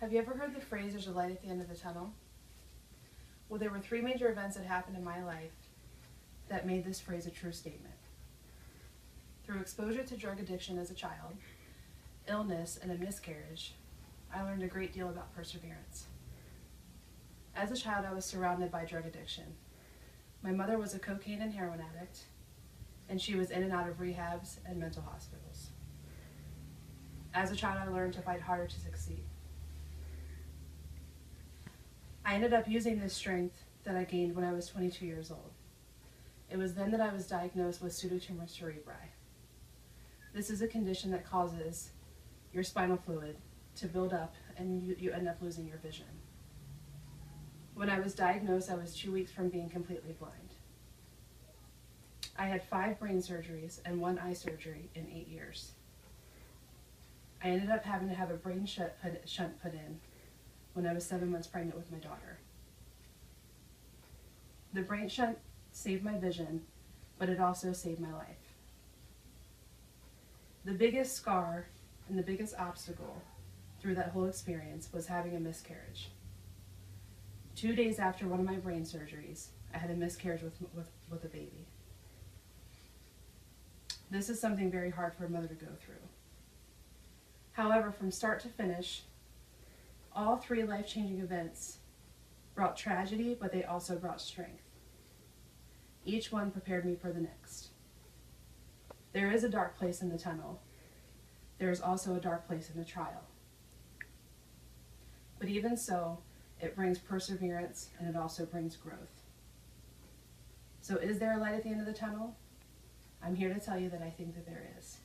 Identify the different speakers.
Speaker 1: Have you ever heard the phrase, there's a light at the end of the tunnel? Well, there were three major events that happened in my life that made this phrase a true statement. Through exposure to drug addiction as a child, illness, and a miscarriage, I learned a great deal about perseverance. As a child, I was surrounded by drug addiction. My mother was a cocaine and heroin addict, and she was in and out of rehabs and mental hospitals. As a child, I learned to fight harder to succeed. I ended up using this strength that I gained when I was 22 years old. It was then that I was diagnosed with pseudotumor cerebri. This is a condition that causes your spinal fluid to build up and you end up losing your vision. When I was diagnosed, I was 2 weeks from being completely blind. I had 5 brain surgeries and 1 eye surgery in 8 years. I ended up having to have a brain shunt put in when I was 7 months pregnant with my daughter. The brain shunt saved my vision, but it also saved my life. The biggest scar and the biggest obstacle through that whole experience was having a miscarriage. 2 days after one of my brain surgeries, I had a miscarriage with a baby. This is something very hard for a mother to go through. However, from start to finish, all 3 life-changing events brought tragedy, but they also brought strength. Each one prepared me for the next. There is a dark place in the tunnel. There is also a dark place in the trial. But even so, it brings perseverance and it also brings growth. So is there a light at the end of the tunnel? I'm here to tell you that I think that there is.